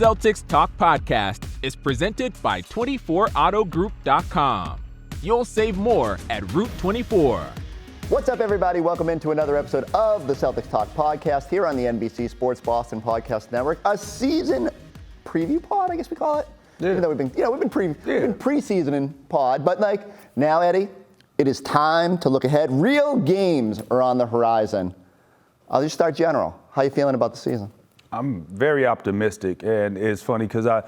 Celtics Talk podcast is presented by 24autogroup.com. You'll save more at Route 24. What's up, everybody? Welcome into another episode of the Celtics Talk podcast here on the NBC Sports Boston podcast network. A season preview pod, I guess we call it. Yeah. Even though we've been pre-seasoning pod, but now, Eddie, it is time to look ahead. Real games are on the horizon. I'll just start general. How are you feeling about the season? I'm very optimistic, and it's funny because I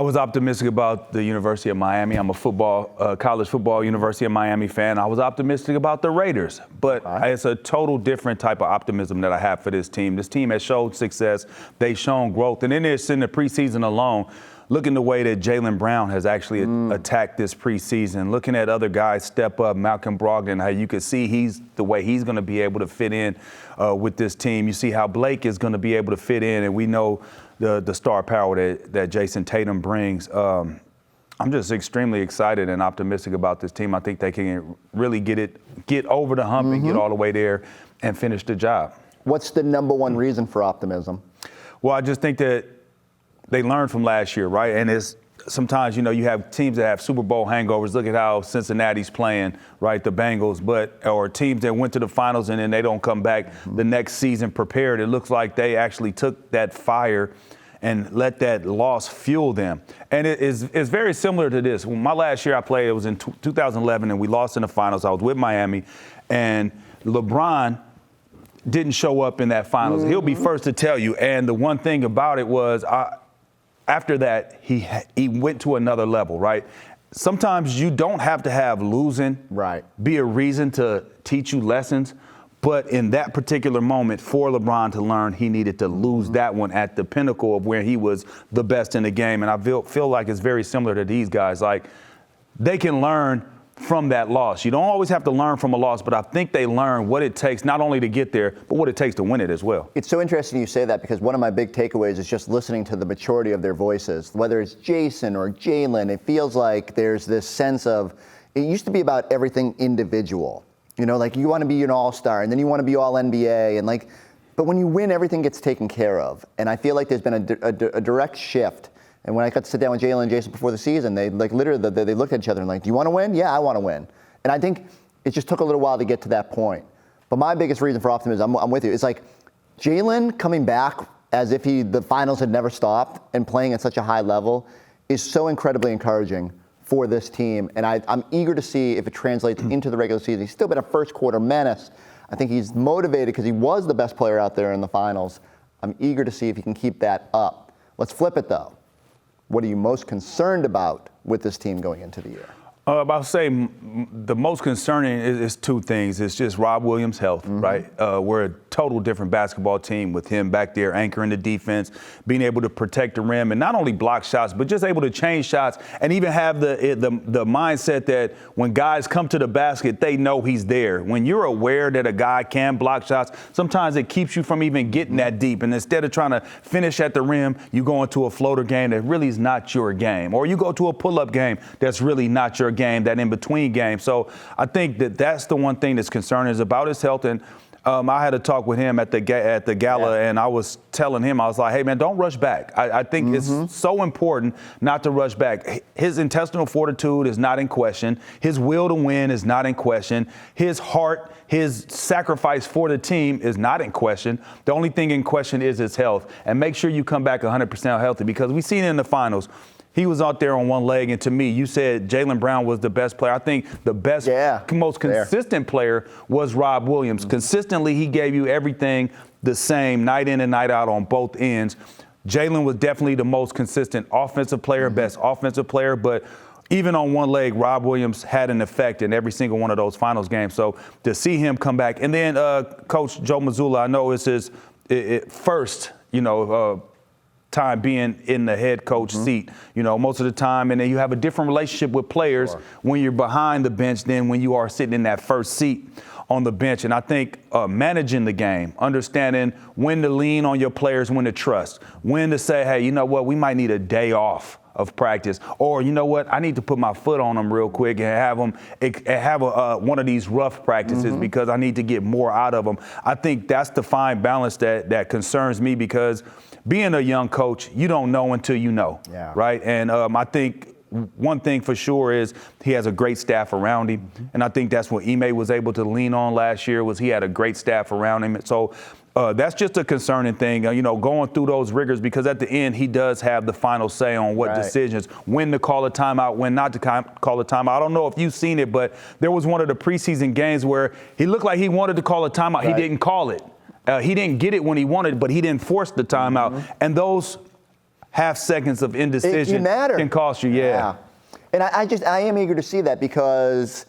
was optimistic about the University of Miami. I'm a college football University of Miami fan. I was optimistic about the Raiders, but it's a total different type of optimism that I have for this team. This team has showed success. They've shown growth, and then it's in the preseason alone. Looking the way that Jaylen Brown has actually attacked this preseason, looking at other guys step up, Malcolm Brogdon, how you could see the way he's going to be able to fit in with this team. You see how Blake is going to be able to fit in, and we know the star power that Jayson Tatum brings. I'm just extremely excited and optimistic about this team. I think they can really get over the hump and get all the way there and finish the job. What's the number one reason for optimism? Well, I just think that they learned from last year, right? And it's sometimes, you have teams that have Super Bowl hangovers. Look at how Cincinnati's playing, right? The Bengals, or teams that went to the finals and then they don't come back the next season prepared. It looks like they actually took that fire and let that loss fuel them. And it's very similar to this. When my last year I played, it was in 2011, and we lost in the finals. I was with Miami, and LeBron didn't show up in that finals. He'll be first to tell you. And the one thing about it was, after that, he went to another level, right? Sometimes you don't have to have losing be a reason to teach you lessons. But in that particular moment, for LeBron to learn, he needed to lose that one at the pinnacle of where he was the best in the game. And I feel like it's very similar to these guys. Like, they can learn from that loss. You don't always have to learn from a loss, but I think they learn what it takes not only to get there, but what it takes to win it as well. It's so interesting you say that, because one of my big takeaways is just listening to the maturity of their voices. Whether it's Jayson or Jaylen, it feels like there's this sense of, it used to be about everything individual. Like, you want to be an all-star, and then you want to be all NBA, and but when you win, everything gets taken care of. And I feel like there's been a direct shift. And when I got to sit down with Jaylen and Jayson before the season, they literally they looked at each other and do you want to win? Yeah, I want to win. And I think it just took a little while to get to that point. But my biggest reason for optimism, I'm with you, it's Jaylen coming back as if the finals had never stopped and playing at such a high level is so incredibly encouraging for this team. And I'm eager to see if it translates into the regular season. He's still been a first quarter menace. I think he's motivated because he was the best player out there in the finals. I'm eager to see if he can keep that up. Let's flip it, though. What are you most concerned about with this team going into the year? I'll say the most concerning is two things. It's just Rob Williams' health, right? We're a total different basketball team with him back there anchoring the defense, being able to protect the rim and not only block shots, but just able to change shots and even have the mindset that when guys come to the basket, they know he's there. When you're aware that a guy can block shots, sometimes it keeps you from even getting that deep. And instead of trying to finish at the rim, you go into a floater game that really is not your game. Or you go to a pull-up game that's really not your game, that in-between game. So I think that's the one thing that's concerning, is about his health. And I had a talk with him at the gala, and I was telling him, I was like, hey, man, don't rush back. I think it's so important not to rush back. His intestinal fortitude is not in question. His will to win is not in question. His heart, his sacrifice for the team is not in question. The only thing in question is his health. And make sure you come back 100% healthy, because we've seen it in the finals. He was out there on one leg, and to me, you said Jaylen Brown was the best player. I think the best, most consistent player was Rob Williams. Consistently, he gave you everything the same, night in and night out on both ends. Jaylen was definitely the most consistent offensive player, best offensive player, but even on one leg, Rob Williams had an effect in every single one of those finals games. So to see him come back, and then Coach Joe Mazzulla, I know it's his first, time being in the head coach seat, most of the time. And then you have a different relationship with players when you're behind the bench than when you are sitting in that first seat on the bench. And I think managing the game, understanding when to lean on your players, when to trust, when to say, hey, you know what, we might need a day off of practice. Or, you know what, I need to put my foot on them real quick and have one of these rough practices because I need to get more out of them. I think that's the fine balance that concerns me, because being a young coach, you don't know until you know, right? And I think one thing for sure is he has a great staff around him. And I think that's what Ime was able to lean on last year, was he had a great staff around him. So that's just a concerning thing, going through those rigors, because at the end he does have the final say on what decisions, when to call a timeout, when not to call a timeout. I don't know if you've seen it, but there was one of the preseason games where he looked like he wanted to call a timeout. He didn't call it. He didn't get it when he wanted, but he didn't force the timeout. And those half seconds of indecision can cost you. Yeah. And I am eager to see that, because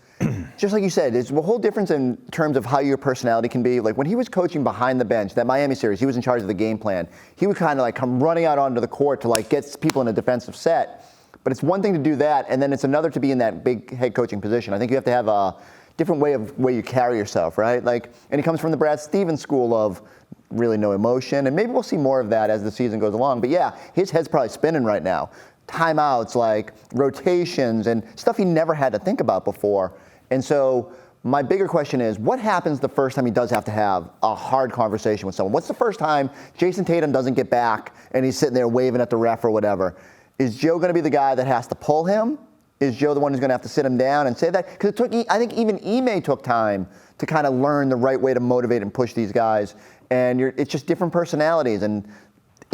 just like you said, there's a whole difference in terms of how your personality can be. Like when he was coaching behind the bench, that Miami series, he was in charge of the game plan. He would kind of like come running out onto the court to like get people in a defensive set. But it's one thing to do that, and then it's another to be in that big head coaching position. I think you have to have a different way you carry yourself, right? Like, and he comes from the Brad Stevens school of really no emotion, and maybe we'll see more of that as the season goes along. But yeah, his head's probably spinning right now. Timeouts, like rotations, and stuff he never had to think about before. And so my bigger question is, what happens the first time he does have to have a hard conversation with someone? What's the first time Jayson Tatum doesn't get back and he's sitting there waving at the ref or whatever? Is Joe going to be the guy that has to pull him? Is Joe the one who's going to have to sit him down and say that? Because it took, I think even Ime took time to kind of learn the right way to motivate and push these guys. And it's just different personalities. And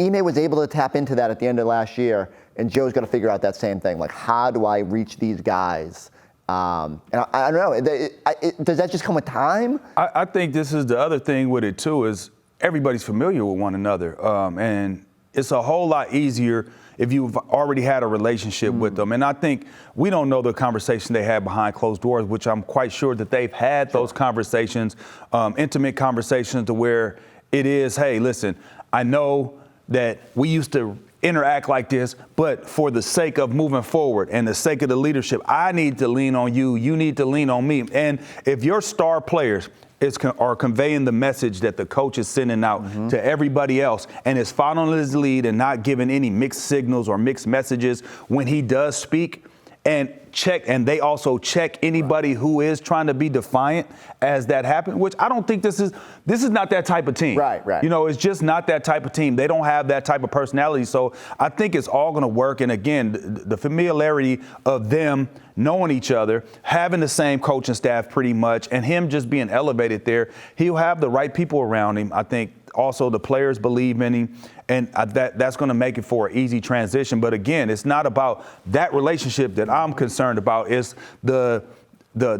Ime was able to tap into that at the end of last year. And Joe's got to figure out that same thing. Like, how do I reach these guys? And I don't know. Does that just come with time? I think this is the other thing with it, too, is everybody's familiar with one another. And it's a whole lot easier if you've already had a relationship with them. And I think we don't know the conversation they had behind closed doors, which I'm quite sure that they've had those conversations, intimate conversations, to where it is, hey, listen, I know that we used to interact like this, but for the sake of moving forward and the sake of the leadership, I need to lean on you. You need to lean on me. And if your star players are conveying the message that the coach is sending out to everybody else, and is following his lead and not giving any mixed signals or mixed messages when he does speak, and they also check anybody who is trying to be defiant as that happens, which I don't think this is not that type of team. Right. It's just not that type of team. They don't have that type of personality. So I think it's all going to work. And again, the familiarity of them knowing each other, having the same coaching staff pretty much, and him just being elevated there, he'll have the right people around him. I think also the players believe in him, and that's going to make it for an easy transition. But again, it's not about that relationship that I'm concerned about. It's the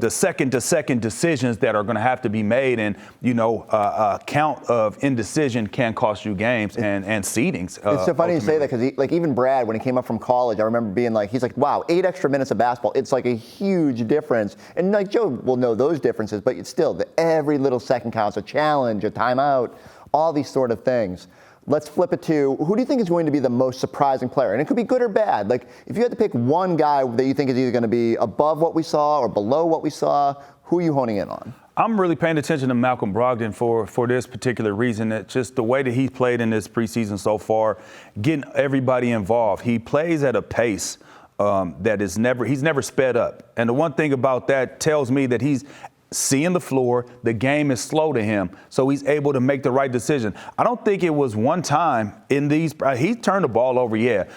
second-to-second decisions that are going to have to be made, and a count of indecision can cost you games and seedings. It's so funny you say that, because like even Brad, when he came up from college, I remember being like, he's like, wow, 8 extra minutes of basketball, it's like a huge difference. And like Joe will know those differences, but it's still every little second counts, a challenge, a timeout, all these sort of things. Let's flip it to, who do you think is going to be the most surprising player? And it could be good or bad. Like, if you had to pick one guy that you think is either going to be above what we saw or below what we saw, who are you honing in on? I'm really paying attention to Malcolm Brogdon for this particular reason. That just the way that he's played in this preseason so far, getting everybody involved. He plays at a pace that he's never sped up. And the one thing about that tells me that he's seeing the floor, the game is slow to him, so he's able to make the right decision. I don't think it was one time in these, he turned the ball over,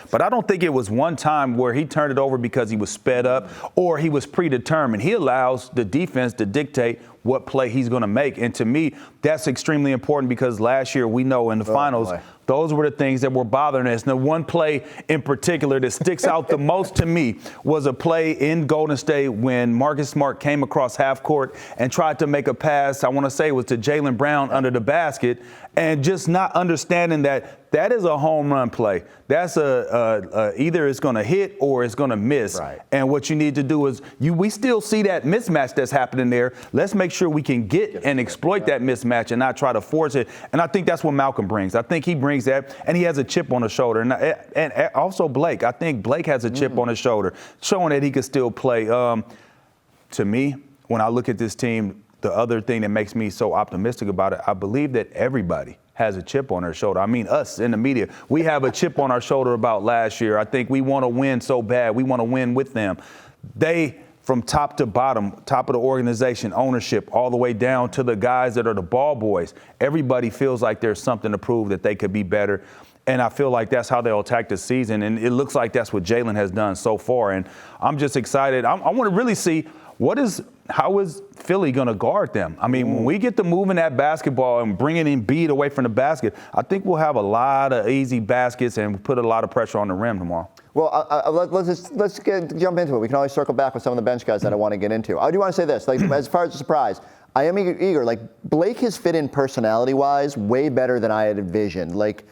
but I don't think it was one time where he turned it over because he was sped up or he was predetermined. He allows the defense to dictate what play he's going to make. And to me, that's extremely important, because last year we know in the finals, those were the things that were bothering us. And the one play in particular that sticks out the most to me was a play in Golden State when Marcus Smart came across half court and tried to make a pass, I want to say it was to Jaylen Brown under the basket, and just not understanding that is a home run play. That's either it's going to hit or it's going to miss. Right. And what you need to do is we still see that mismatch that's happening there. Let's make sure we can get and exploit that mismatch and not try to force it. And I think that's what Malcolm brings. I think he brings that, and he has a chip on his shoulder. And also Blake. I think Blake has a chip on his shoulder, showing that he can still play. To me, when I look at this team, the other thing that makes me so optimistic about it, I believe that everybody has a chip on their shoulder. I mean, us in the media, we have a chip on our shoulder about last year. I think we want to win so bad. We want to win with them. They, from top to bottom, top of the organization, ownership, all the way down to the guys that are the ball boys, everybody feels like there's something to prove that they could be better. And I feel like that's how they'll attack the season. And it looks like that's what Jaylen has done so far. And I'm just excited. I want to really see how is Philly going to guard them? I mean, when we get to moving that basketball and bringing Embiid away from the basket, I think we'll have a lot of easy baskets and put a lot of pressure on the rim tomorrow. Well, let's jump into it. We can always circle back with some of the bench guys that I want to get into. I do want to say this, like, as far as the surprise, I am eager. Like, Blake has fit in personality-wise way better than I had envisioned. Like,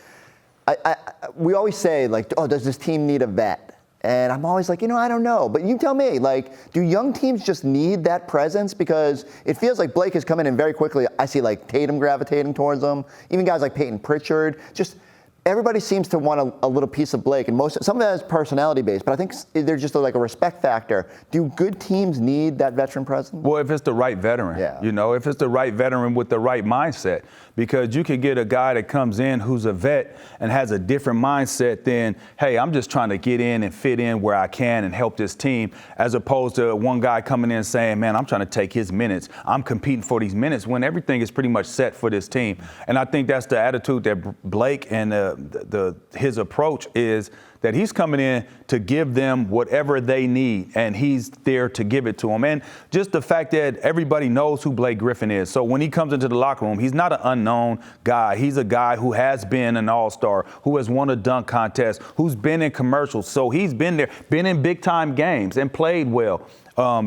we always say, like, oh, does this team need a vet? And I'm always like, I don't know. But you tell me, like, do young teams just need that presence? Because it feels like Blake has come in and very quickly, I see, like, Tatum gravitating towards him. Even guys like Peyton Pritchard. Just everybody seems to want a little piece of Blake. And some of that is personality-based. But I think there's just like a respect factor. Do good teams need that veteran presence? Well, if it's the right veteran. Yeah. If it's the right veteran with the right mindset. Because you could get a guy that comes in who's a vet and has a different mindset than, hey, I'm just trying to get in and fit in where I can and help this team, as opposed to one guy coming in saying, man, I'm trying to take his minutes. I'm competing for these minutes when everything is pretty much set for this team. And I think that's the attitude that Blake and his approach is, that he's coming in to give them whatever they need, and he's there to give it to them. And just the fact that everybody knows who Blake Griffin is. So when he comes into the locker room, he's not an unknown guy. He's a guy who has been an all-star, who has won a dunk contest, who's been in commercials. So he's been there, been in big-time games and played well.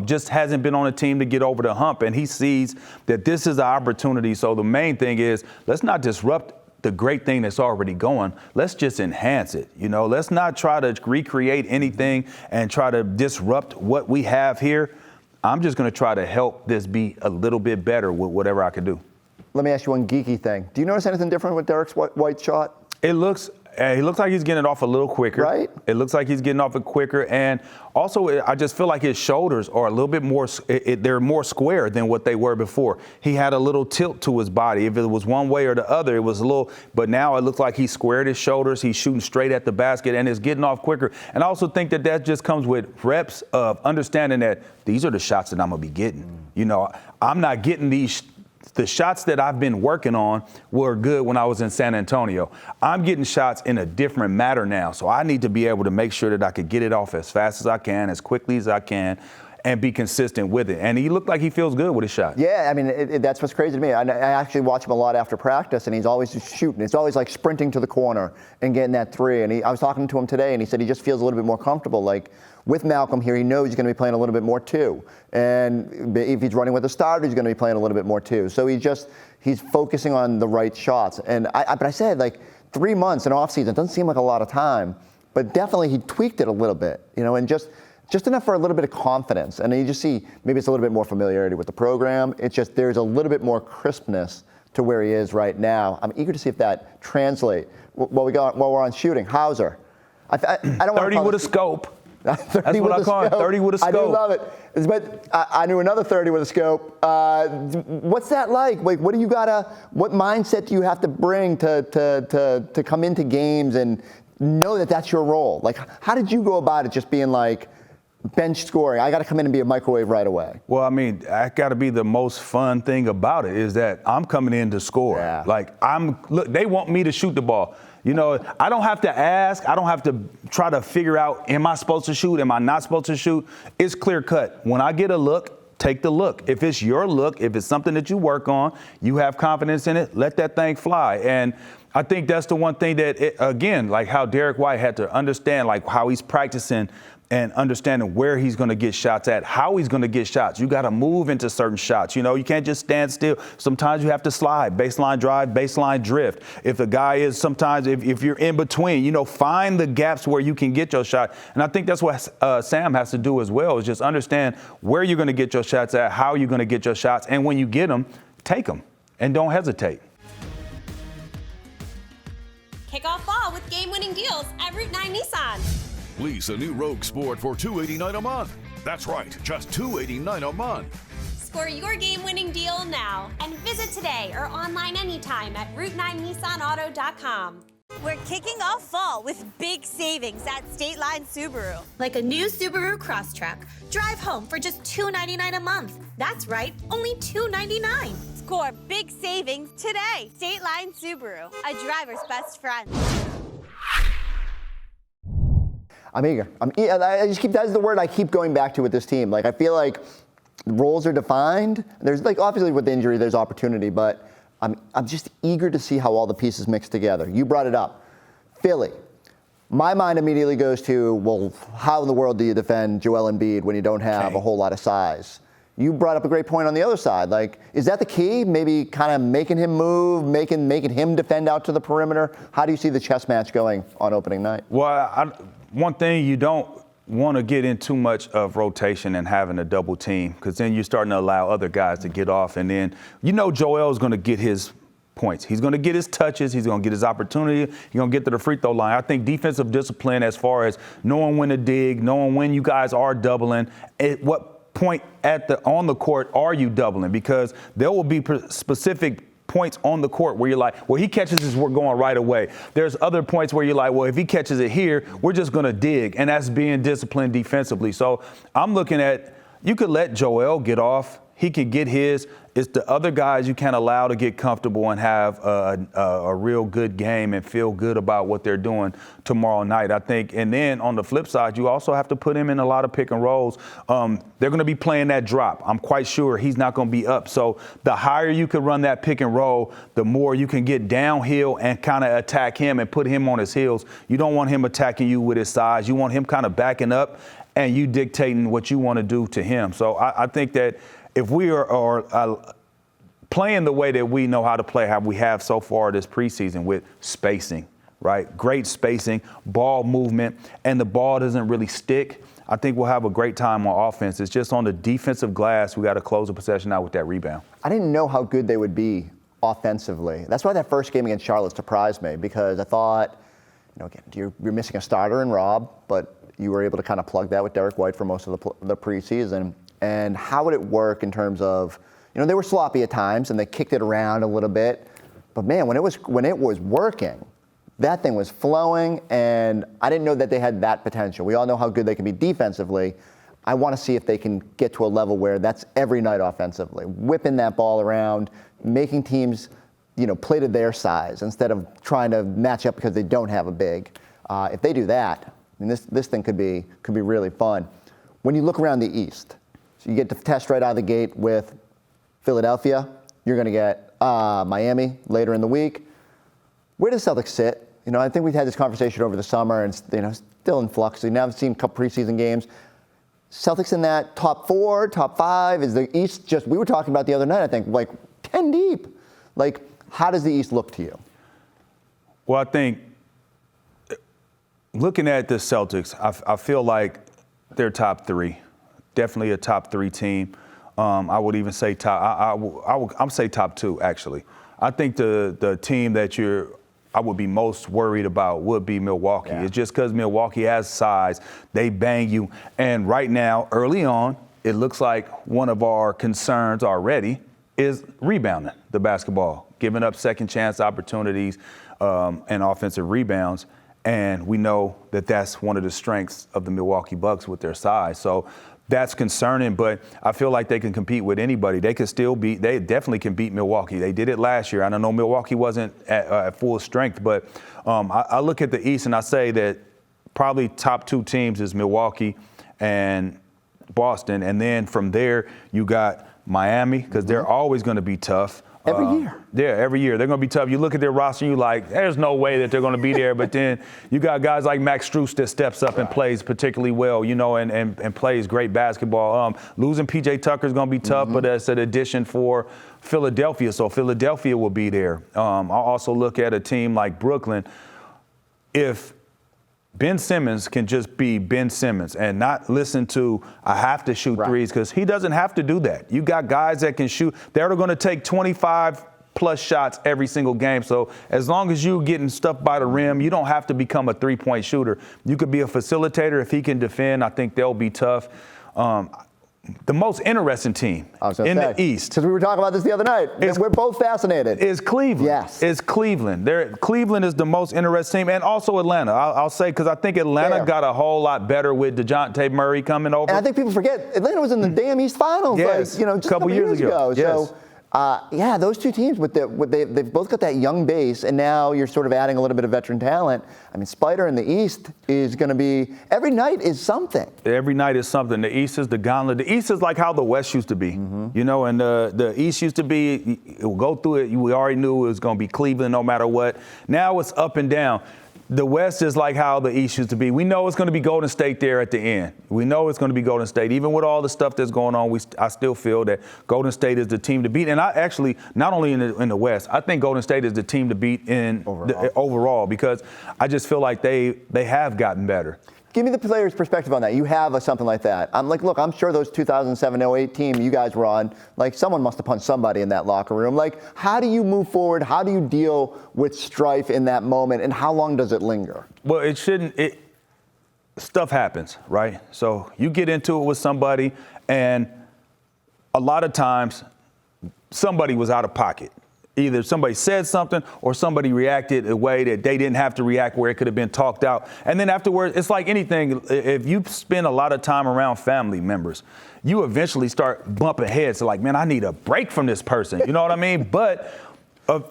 Just hasn't been on a team to get over the hump, and he sees that this is an opportunity. So the main thing is, let's not disrupt the great thing that's already going. Let's just enhance it. Let's not try to recreate anything and try to disrupt what we have here. I'm just going to try to help this be a little bit better with whatever I can do. Let me ask you one geeky thing. Do you notice anything different with Derek White's shot? He looks like he's getting it off a little quicker. Right. It looks like he's getting off it quicker. And also, I just feel like his shoulders are a little bit more, they're more square than what they were before. He had a little tilt to his body. If it was one way or the other, it was a little, but now it looks like he squared his shoulders. He's shooting straight at the basket and is getting off quicker. And I also think that just comes with reps of understanding that these are the shots that I'm going to be getting. I'm not getting the shots that I've been working on were good when I was in San Antonio. I'm getting shots in a different manner now, so I need to be able to make sure that I could get it off as fast as I can, as quickly as I can, and be consistent with it. And he looked like he feels good with his shot. Yeah, I mean, that's what's crazy to me. I actually watch him a lot after practice, and he's always just shooting. It's always like sprinting to the corner and getting that three. And I was talking to him today, and he said he just feels a little bit more comfortable. Like, with Malcolm here, he knows he's going to be playing a little bit more too. And if he's running with the starter, he's going to be playing a little bit more too. So he's focusing on the right shots. And but I said, like, 3 months in off season doesn't seem like a lot of time, but definitely he tweaked it a little bit, and just enough for a little bit of confidence. And then you just see maybe it's a little bit more familiarity with the program. It's just there's a little bit more crispness to where he is right now. I'm eager to see if that translates. While we're on shooting, Hauser. I don't want 30 with a scope. 30 That's what I call it, 30 with a scope. I do love it. But I knew another 30 with a scope. What's that like? Like, what mindset do you have to bring to come into games and know that that's your role? Like, how did you go about it, just being like, bench scoring, I got to come in and be a microwave right away? Well, I mean, that got to be the most fun thing about it, is that I'm coming in to score. Yeah. Like, they want me to shoot the ball. I don't have to ask. I don't have to try to figure out, am I supposed to shoot? Am I not supposed to shoot? It's clear cut. When I get a look, take the look. If it's your look, if it's something that you work on, you have confidence in it, let that thing fly. And I think that's the one thing that, again, like how Derek White had to understand, like how he's practicing and understanding where he's going to get shots at, how he's going to get shots. You got to move into certain shots. You can't just stand still. Sometimes you have to slide, baseline drive, baseline drift. If a guy is sometimes, if you're in between, find the gaps where you can get your shot. And I think that's what Sam has to do as well, is just understand where you're going to get your shots at, how you're going to get your shots. And when you get them, take them and don't hesitate. Kick off fall with game-winning deals at Route 9 Nissan. Lease a new Rogue Sport for $289 a month. That's right, just $289 a month. Score your game-winning deal now and visit today or online anytime at route9nissanauto.com. We're kicking off fall with big savings at State Line Subaru. Like a new Subaru Crosstrek. Drive home for just $299 a month. That's right, only $299. Score big savings today. State Line Subaru, a driver's best friend. I'm eager. That's the word I keep going back to with this team. Like, I feel like roles are defined. There's, like, obviously with injury, there's opportunity, but I'm just eager to see how all the pieces mix together. You brought it up. Philly. My mind immediately goes to, well, how in the world do you defend Joel Embiid when you don't have a whole lot of size? You brought up a great point on the other side. Like, is that the key? Maybe kind of making him move, making him defend out to the perimeter? How do you see the chess match going on opening night? Well, one thing, you don't want to get in too much of rotation and having a double team, because then you're starting to allow other guys to get off. And then, Joel's going to get his points. He's going to get his touches. He's going to get his opportunity. He's going to get to the free throw line. I think defensive discipline, as far as knowing when to dig, knowing when you guys are doubling, at what point on the court are you doubling? Because there will be specific points on the court where you're like, well, he catches this, we're going right away. There's other points where you're like, well, if he catches it here, we're just going to dig. And that's being disciplined defensively. So I'm looking at, you could let Joel get off. He could get his. It's the other guys you can't allow to get comfortable and have a real good game and feel good about what they're doing tomorrow night, I think. And then on the flip side, you also have to put him in a lot of pick and rolls. They're going to be playing that drop. I'm quite sure he's not going to be up. So the higher you can run that pick and roll, the more you can get downhill and kind of attack him and put him on his heels. You don't want him attacking you with his size. You want him kind of backing up and you dictating what you want to do to him. So I think that if we are playing the way that we know how to play, how we have so far this preseason with spacing, right? Great spacing, ball movement, and the ball doesn't really stick, I think we'll have a great time on offense. It's just on the defensive glass, we got to close the possession out with that rebound. I didn't know how good they would be offensively. That's why that first game against Charlotte surprised me, because I thought, again, you're missing a starter in Rob, but you were able to kind of plug that with Derek White for most of the preseason. And how would it work in terms of, they were sloppy at times and they kicked it around a little bit, but man, when it was working, that thing was flowing, and I didn't know that they had that potential. We all know how good they can be defensively. I want to see if they can get to a level where that's every night offensively, whipping that ball around, making teams, play to their size instead of trying to match up because they don't have a big. If they do that, this thing could be really fun. When you look around the East, so you get to test right out of the gate with Philadelphia. You're going to get Miami later in the week. Where does Celtics sit? I think we've had this conversation over the summer, and still in flux. We now have seen a couple preseason games. Celtics in that top 4, top 5. Is the East just? We were talking about the other night, I think, like 10 deep. Like, how does the East look to you? Well, I think looking at the Celtics, I feel like they're top 3. Definitely a top 3 team. I would even say I'm say top 2, actually. I think the team that I would be most worried about would be Milwaukee. Yeah. It's just because Milwaukee has size. They bang you. And right now, early on, it looks like one of our concerns already is rebounding the basketball, giving up second chance opportunities and offensive rebounds. And we know that that's one of the strengths of the Milwaukee Bucks with their size. So that's concerning, but I feel like they can compete with anybody. They definitely can beat Milwaukee. They did it last year. I don't know, Milwaukee wasn't at full strength, but I look at the East and I say that probably top 2 teams is Milwaukee and Boston. And then from there, you got Miami, because they're always going to be tough. Every year. Yeah, every year. They're going to be tough. You look at their roster and you're like, there's no way that they're going to be there. But then you got guys like Max Strus that steps up and plays particularly well, and plays great basketball. Losing P.J. Tucker is going to be tough, but that's an addition for Philadelphia. So Philadelphia will be there. I'll also look at a team like Brooklyn. If Ben Simmons can just be Ben Simmons and not listen to, I have to shoot threes, because he doesn't have to do that. You got guys that can shoot. They're going to take 25-plus shots every single game. So as long as you're getting stuff by the rim, you don't have to become a three-point shooter. You could be a facilitator if he can defend. I think they'll be tough. the most interesting team in the East. Because we were talking about this the other night. We're both fascinated. Is Cleveland. Yes. Is Cleveland. Cleveland is the most interesting team, and also Atlanta. I'll say, because I think Atlanta got a whole lot better with DeJounte Murray coming over. And I think people forget, Atlanta was in the damn East Finals just a couple years ago. Yes. So, those two teams, they've both got that young base, and now you're sort of adding a little bit of veteran talent. I mean, Spider in the East is going to be, every night is something. Every night is something. The East is the gauntlet. The East is like how the West used to be, and the East used to be, we'll go through it, we already knew it was going to be Cleveland no matter what. Now it's up and down. The West is like how the East used to be. We know it's going to be Golden State there at the end. We know it's going to be Golden State. Even with all the stuff that's going on, I still feel that Golden State is the team to beat. And I actually, not only in the West, I think Golden State is the team to beat in overall, because I just feel like they have gotten better. Give me the player's perspective on that. You have something like that. I'm like, look, I'm sure those 2007-08 team you guys were on, like someone must have punched somebody in that locker room. Like, how do you move forward? How do you deal with strife in that moment? And how long does it linger? Well, it shouldn't. Stuff happens, right? So you get into it with somebody, and a lot of times somebody was out of pocket. Either somebody said something or somebody reacted a way that they didn't have to react, where it could have been talked out. And then afterwards, it's like anything. If you spend a lot of time around family members, you eventually start bumping heads. So like, man, I need a break from this person. You know what I mean? But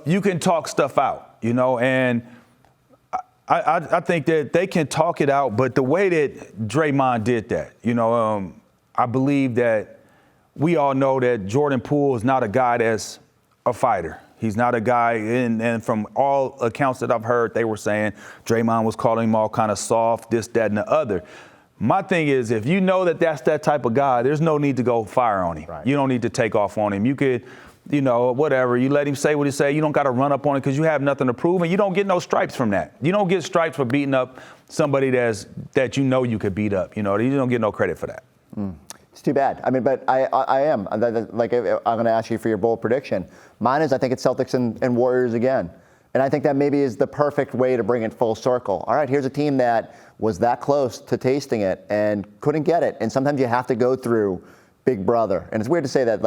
you can talk stuff out, and I think that they can talk it out. But the way that Draymond did that, I believe that we all know that Jordan Poole is not a guy that's a fighter. He's not a guy, and from all accounts that I've heard, they were saying Draymond was calling him all kind of soft, this, that, and the other. My thing is, if you know that that's that type of guy, there's no need to go fire on him. Right. You don't need to take off on him. You could, whatever. You let him say what he say. You don't got to run up on it because you have nothing to prove, and you don't get no stripes from that. You don't get stripes for beating up somebody that you could beat up. You don't get no credit for that. It's too bad. I mean, but I am. Like, I'm going to ask you for your bold prediction. Mine is, I think it's Celtics and Warriors again. And I think that maybe is the perfect way to bring it full circle. All right, here's a team that was that close to tasting it and couldn't get it. And sometimes you have to go through Big Brother. And it's weird to say that,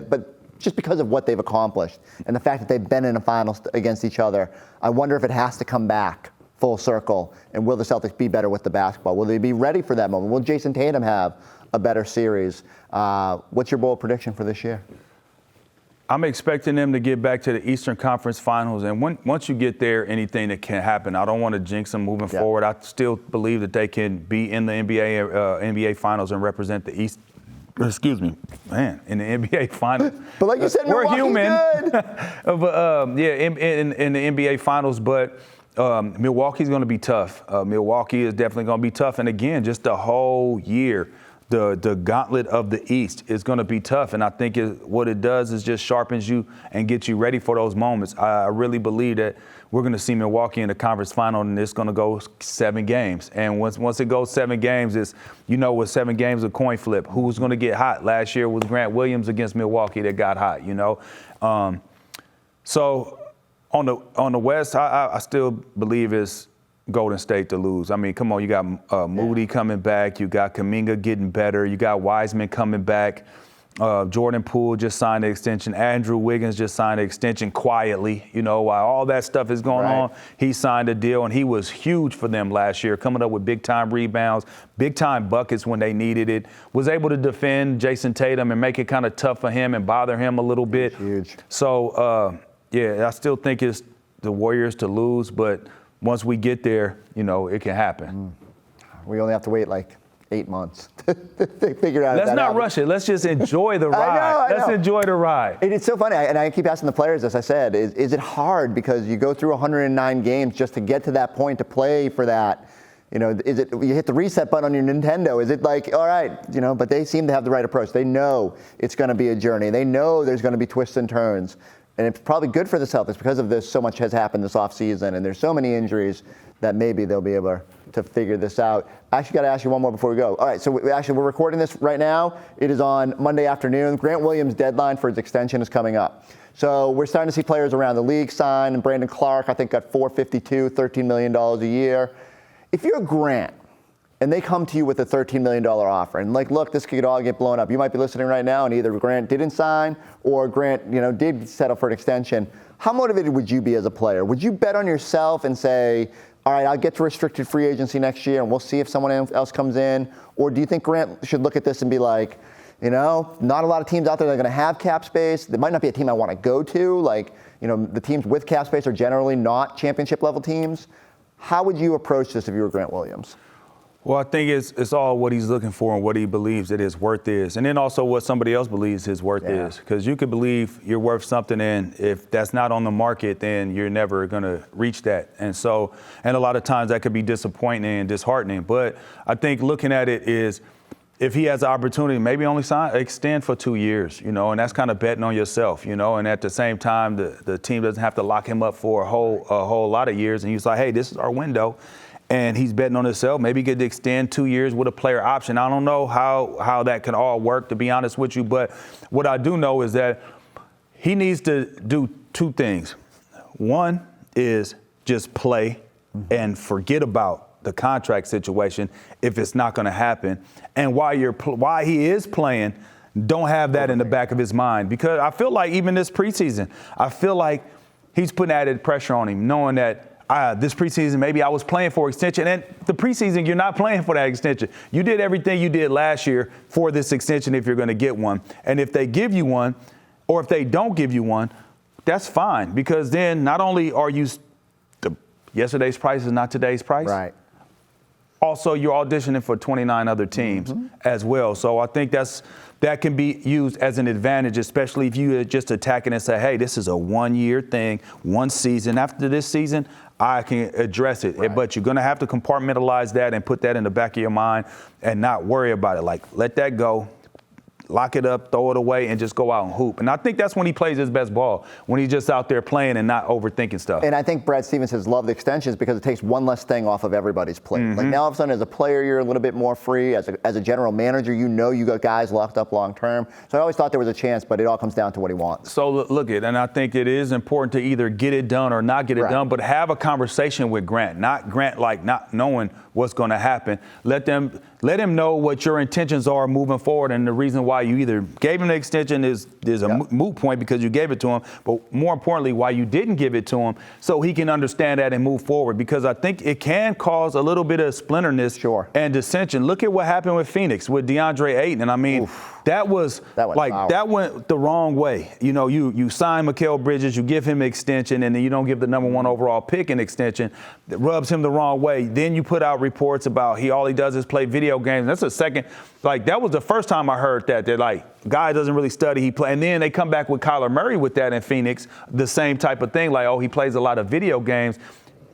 but just because of what they've accomplished and the fact that they've been in a finals against each other, I wonder if it has to come back full circle. And will the Celtics be better with the basketball? Will they be ready for that moment? Will Jayson Tatum have a better series? What's your bold prediction for this year? I'm expecting them to get back to the Eastern Conference Finals, and once you get there, anything that can happen. I don't want to jinx them moving forward. I still believe that they can be in the NBA Finals and represent the East. Excuse me, man, in the NBA Finals. But like you said, we're Milwaukee's human. good. But in the NBA Finals, but Milwaukee's going to be tough. Milwaukee is definitely going to be tough, and again, just the whole year. The gauntlet of the East is going to be tough, and I think what it does is just sharpens you and gets you ready for those moments. I really believe that we're going to see Milwaukee in the conference final, and it's going to go 7 games. And once it goes 7 games, it's, with 7 games, a coin flip. Who's going to get hot? Last year was Grant Williams against Milwaukee that got hot. So on the West, I still believe it's Golden State to lose. I mean, come on, you got Moody coming back, you got Kuminga getting better, you got Wiseman coming back, Jordan Poole just signed an extension, Andrew Wiggins just signed an extension quietly, while all that stuff is going on, he signed a deal, and he was huge for them last year, coming up with big-time rebounds, big-time buckets when they needed it, was able to defend Jayson Tatum and make it kind of tough for him and bother him a little bit. Huge. So, I still think it's the Warriors to lose, but once we get there, it can happen. We only have to wait like 8 months to figure out. Let's not rush it. Let's just enjoy the ride. I know. Let's enjoy the ride. It's so funny, and I keep asking the players, as I said, is it hard because you go through 109 games just to get to that point to play for that? Is it you hit the reset button on your Nintendo? Is it like, all right, but they seem to have the right approach. They know it's going to be a journey. They know there's going to be twists and turns. And it's probably good for the Celtics because of this. So much has happened this offseason, and there's so many injuries that maybe they'll be able to figure this out. I actually got to ask you one more before we go. All right, so we're recording this right now. It is on Monday afternoon. Grant Williams' deadline for his extension is coming up. So we're starting to see players around the league sign, and Brandon Clark, I think, got $452, $13 million a year. If you're Grant, and they come to you with a $13 million offer, and like, look, this could all get blown up. You might be listening right now, and either Grant didn't sign or Grant, did settle for an extension. How motivated would you be as a player? Would you bet on yourself and say, all right, I'll get to restricted free agency next year, and we'll see if someone else comes in? Or do you think Grant should look at this and be like, not a lot of teams out there that are going to have cap space. There might not be a team I want to go to. Like, the teams with cap space are generally not championship level teams. How would you approach this if you were Grant Williams? Well, I think it's all what he's looking for and what he believes that his worth is. And then also what somebody else believes his worth is. Because you could believe you're worth something, and if that's not on the market, then you're never going to reach that. And a lot of times that could be disappointing and disheartening. But I think looking at it is, if he has the opportunity, maybe only extend for 2 years, and that's kind of betting on yourself, and at the same time, the team doesn't have to lock him up for a whole lot of years. And he's like, hey, this is our window. And he's betting on himself. Maybe he could extend 2 years with a player option. I don't know how that can all work, to be honest with you. But what I do know is that he needs to do two things. One is just play and forget about the contract situation if it's not going to happen. And while he is playing, don't have that in the back of his mind. Because I feel like even this preseason, I feel like he's putting added pressure on him, knowing that this preseason, maybe I was playing for extension. And the preseason, you're not playing for that extension. You did everything you did last year for this extension if you're going to get one. And if they give you one, or if they don't give you one, that's fine. Because then not only are you yesterday's price is not today's price. Right. Also, you're auditioning for 29 other teams as well. So I think that can be used as an advantage, especially if you just attack it and say, hey, this is a 1-year thing, 1 season. After this season, I can address it. Right. But you're going to have to compartmentalize that and put that in the back of your mind and not worry about it. Like, let that go. Lock it up, throw it away, and just go out and hoop. And I think that's when he plays his best ball, when he's just out there playing and not overthinking stuff. And I think Brad Stevens has loved the extensions because it takes one less thing off of everybody's plate. Like, now all of a sudden, as a player, you're a little bit more free. As a general manager, you got guys locked up long term. So I always thought there was a chance, but it all comes down to what he wants. So look at, and I think it is important to either get it done or not get it done, but have a conversation with Grant. Not Grant like not knowing what's going to happen. Let him know what your intentions are moving forward, and the reason why you either gave him the extension is a moot point because you gave it to him, but more importantly, why you didn't give it to him, so he can understand that and move forward. Because I think it can cause a little bit of splinterness and dissension. Look at what happened with Phoenix with DeAndre Ayton, and I mean, that went the wrong way. You sign Mikal Bridges, you give him an extension, and then you don't give the number 1 overall pick an extension. That rubs him the wrong way. Then you put out reports about all he does is play video games. That's the second. That was the first time I heard that. They're guy doesn't really study, he play. And then they come back with Kyler Murray with that in Phoenix, the same type of thing. He plays a lot of video games.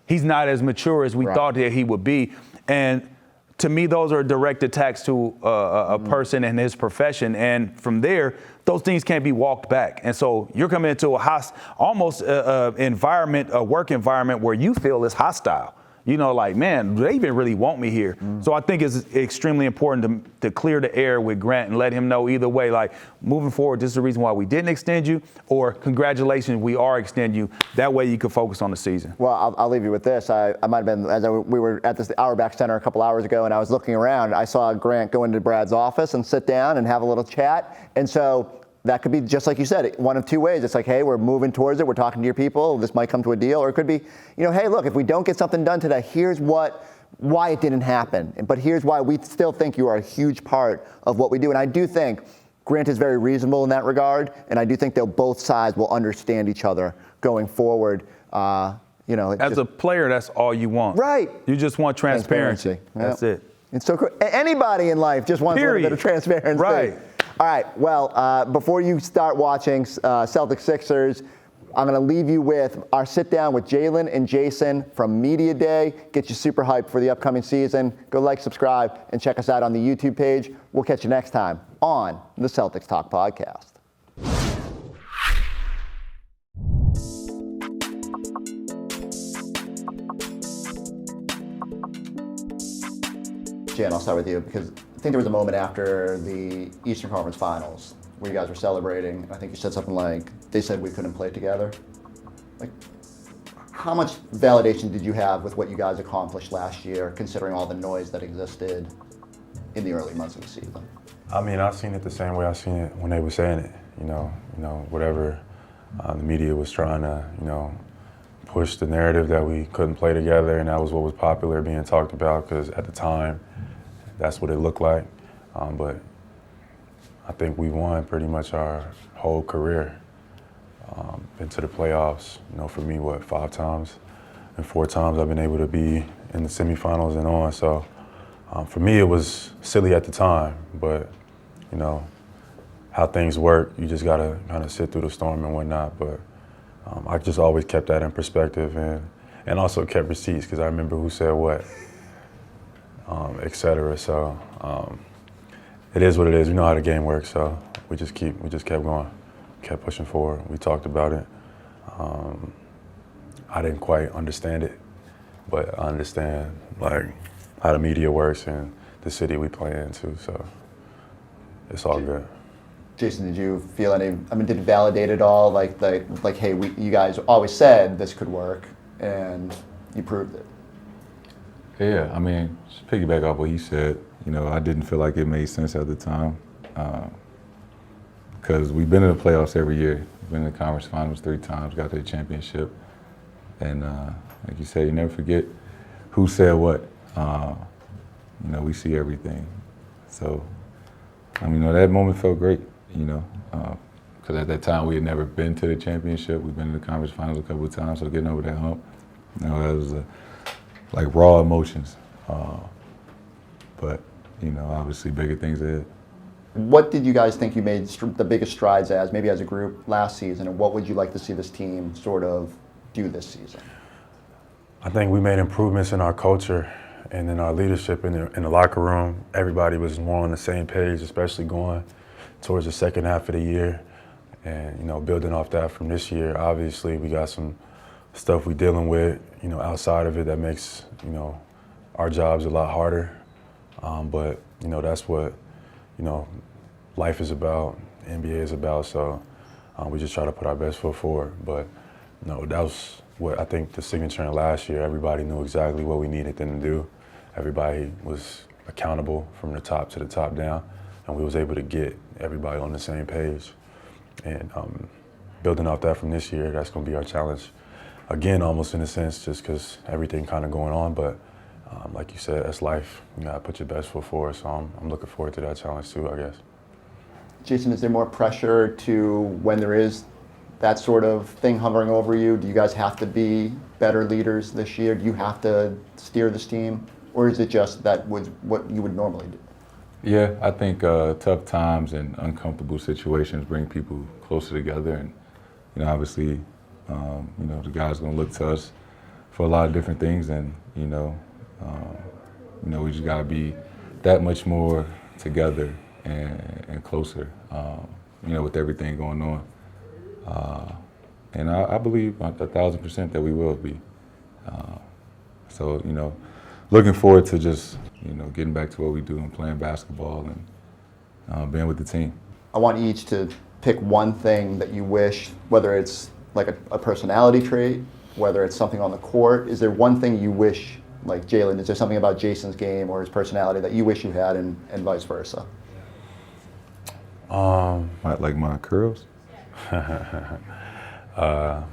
He's not as mature as we thought that he would be. And to me, those are direct attacks to a person and his profession. And from there, those things can't be walked back. And so you're coming into a work environment where you feel is hostile. Man, they even really want me here. So I think it's extremely important to clear the air with Grant and let him know either way, moving forward, this is the reason why we didn't extend you, or congratulations, we are extending you. That way you can focus on the season. Well, I'll leave you with this. I might have been, we were at this Auerbach Center a couple hours ago, and I was looking around. I saw Grant go into Brad's office and sit down and have a little chat. And so that could be, just like you said, one of two ways. It's like, hey, we're moving towards it. We're talking to your people. This might come to a deal. Or it could be, hey, look, if we don't get something done today, here's why it didn't happen. But here's why we still think you are a huge part of what we do. And I do think Grant is very reasonable in that regard. And I do think that both sides will understand each other going forward. As a player, that's all you want. Right. You just want transparency. That's it. It's so cool. Anybody in life just wants a little bit of transparency. Right. All right, well, before you start watching Celtics Sixers, I'm going to leave you with our sit-down with Jaylen and Jayson from Media Day. Get you super hyped for the upcoming season. Go like, subscribe, and check us out on the YouTube page. We'll catch you next time on the Celtics Talk Podcast. Jan, I'll start with you because I think there was a moment after the Eastern Conference Finals where you guys were celebrating. I think you said something like, they said we couldn't play together. how much validation did you have with what you guys accomplished last year, considering all the noise that existed in the early months of the season? I mean, I've seen it the same way I seen it when they were saying it. You know, whatever the media was trying to, push the narrative that we couldn't play together, and that was what was popular being talked about, because at the time, that's what it looked like. But I think we won pretty much our whole career. Been to the playoffs, for me, 5 times? And 4 times I've been able to be in the semifinals and on. So for me, it was silly at the time, but, how things work, you just gotta kind of sit through the storm and whatnot. But I just always kept that in perspective, and also kept receipts, because I remember who said what, et cetera. So it is what it is. We know how the game works, so we just kept going, kept pushing forward. We talked about it. I didn't quite understand it, but I understand how the media works and the city we play into. So it's all good. Jayson, did you feel did it validate it all? Like, hey, you guys always said this could work, and you proved it. Yeah, just piggyback off what he said, I didn't feel like it made sense at the time, because we've been in the playoffs every year. We've been in the conference finals 3 times, got to the championship. And like you said, you never forget who said what. We see everything. So, that moment felt great, because at that time we had never been to the championship. We've been in the conference finals a couple of times, so getting over that hump, that was like raw emotions. But, obviously bigger things ahead. What did you guys think you made the biggest strides maybe as a group last season, and what would you like to see this team sort of do this season? I think we made improvements in our culture and in our leadership in the locker room. Everybody was more on the same page, especially going towards the second half of the year. And, building off that from this year, obviously we got some stuff we're dealing with, outside of it that makes, our jobs a lot harder. But, that's what, life is about, NBA is about. So we just try to put our best foot forward. But, that was what I think the signature in last year. Everybody knew exactly what we needed them to do. Everybody was accountable from the top to the top down, and we was able to get everybody on the same page. And building off that from this year, that's going to be our challenge. Again, almost in a sense, just because everything kind of going on, but like you said, that's life. You got to put your best foot forward, so I'm looking forward to that challenge too, I guess. Jayson, is there more pressure to when there is that sort of thing hovering over you? Do you guys have to be better leaders this year? Do you have to steer this team? Or is it just that was what you would normally do? Yeah, I think tough times and uncomfortable situations bring people closer together. And, obviously, the guys going to look to us for a lot of different things. And, we just got to be that much more together and closer, with everything going on. And I believe 1,000% that we will be. So, looking forward to just, getting back to what we do and playing basketball and being with the team. I want you each to pick one thing that you wish, whether it's like a personality trait, whether it's something on the court. Is there one thing you wish, like Jaylen, is there something about Jayson's game or his personality that you wish you had and vice versa? Like my curls?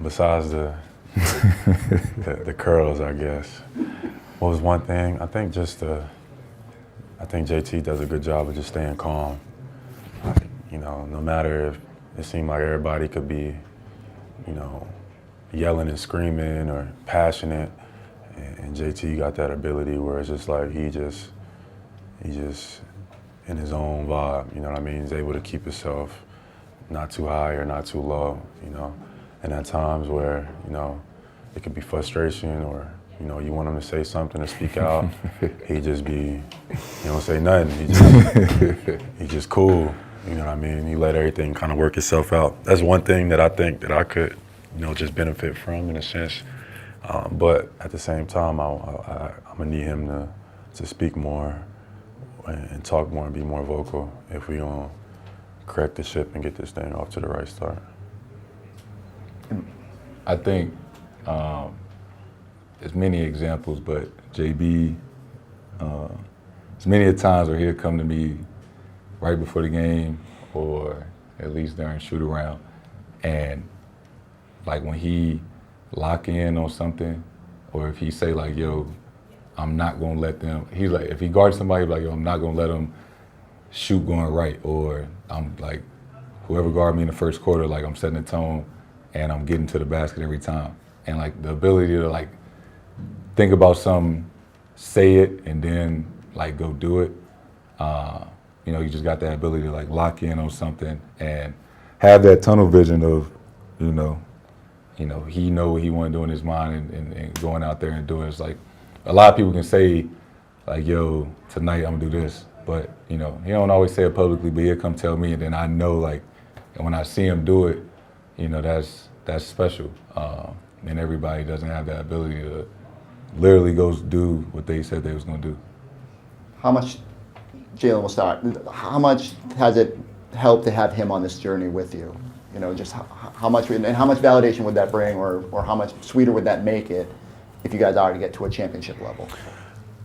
Besides the curls, I guess. What was one thing? I think I think JT does a good job of just staying calm. No matter if it seemed like everybody could be, yelling and screaming or passionate, and JT got that ability where it's just like he just in his own vibe, you know what I mean? He's able to keep himself not too high or not too low, And at times where, it could be frustration or, you want him to say something or speak out, he don't say nothing. He just cool, you know what I mean? He let everything kind of work itself out. That's one thing that I think that I could, just benefit from in a sense. But at the same time, I'm gonna need him to speak more and talk more and be more vocal if we don't correct the ship and get this thing off to the right start. I think there's many examples, but JB, there's many times where he'll come to me right before the game or at least during shoot around, and like when he lock in on something, or if he say like, yo, I'm not gonna let them, he's like, if he guards somebody, he's like, yo, I'm not gonna let them shoot going right, or I'm like, whoever guard me in the first quarter, like I'm setting the tone and I'm getting to the basket every time. And like the ability to like think about something, say it, and then like go do it. You know, you just got that ability to like lock in on something and have that tunnel vision of, he know what he want to do in his mind and going out there and doing it. It's like a lot of people can say like, yo, tonight I'm gonna do this, but you know, he don't always say it publicly, but he'll come tell me, and then I know like, and when I see him do it, you know, that's special. And everybody doesn't have that ability to literally go do what they said they was gonna do. How much, Jaylen will start, how much has it helped to have him on this journey with you? You know, just how much, and how much validation would that bring, or how much sweeter would that make it if you guys are to get to a championship level?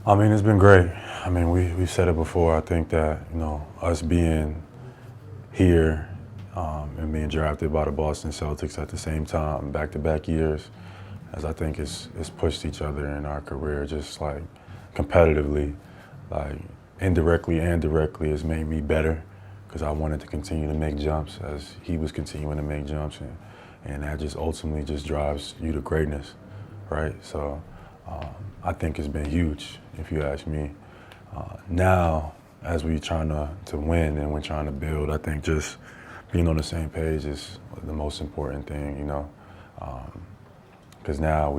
I mean, it's been great. I mean, we've said it before. I think that, you know, us being here and being drafted by the Boston Celtics at the same time, back-to-back years, as I think it's pushed each other in our career, just like competitively, like indirectly and directly, has made me better, because I wanted to continue to make jumps as he was continuing to make jumps, and that just ultimately just drives you to greatness, right? So I think it's been huge, if you ask me. Now, as we're trying to win and we're trying to build, I think just being on the same page is the most important thing, you know? Because now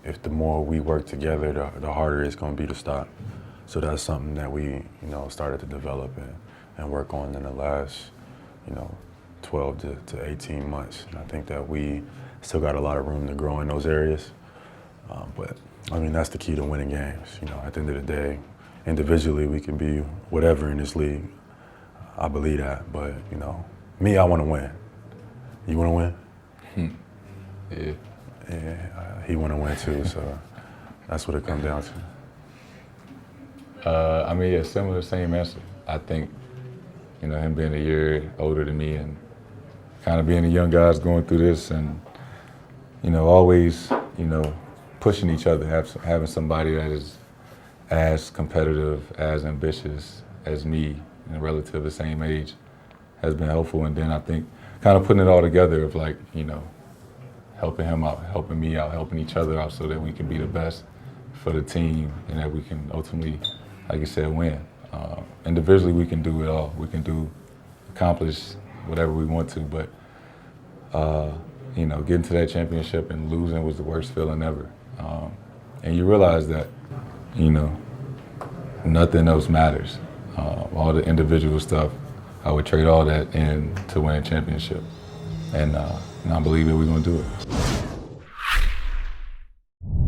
if the more we work together, the harder it's going to be to stop. So that's something that we, you know, started to develop and work on in the last, you know, 12 to 18 months. And I think that we still got a lot of room to grow in those areas. But I mean, that's the key to winning games. You know, at the end of the day, individually we can be whatever in this league. I believe that, but you know, me, I want to win. You want to win? Yeah. Yeah, he want to win too, so that's what it comes down to. I mean, yeah, similar, same answer. I think, you know, him being a year older than me and kind of being the young guys going through this, and, you know, always, you know, pushing each other, having somebody that is as competitive, as ambitious as me, and relative the same age, has been helpful. And then I think kind of putting it all together of like, you know, helping him out, helping me out, helping each other out so that we can be the best for the team and that we can ultimately, like you said, win. Individually, we can do it all. We can accomplish whatever we want to, but, you know, getting to that championship and losing was the worst feeling ever. And you realize that, you know, nothing else matters. All the individual stuff, I would trade all that in to win a championship. And I believe that we're going to do it.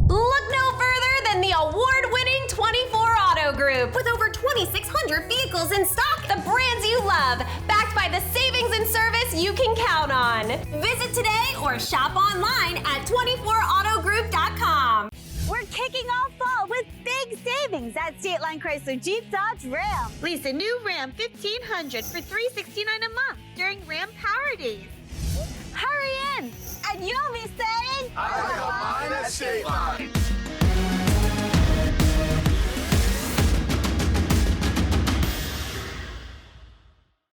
Look no further than the award-winning 24 Auto Group. With over 2,600 vehicles in stock, the brands you love, backed by the savings and service you can count on. Visit today or shop online at 24autogroup.com. We're kicking off fall with big savings at State Line Chrysler Jeep Dodge Ram. Lease a new Ram 1500 for $369 a month during Ram Power Days. Hurry in, and you'll be saying, I got mine at State Line.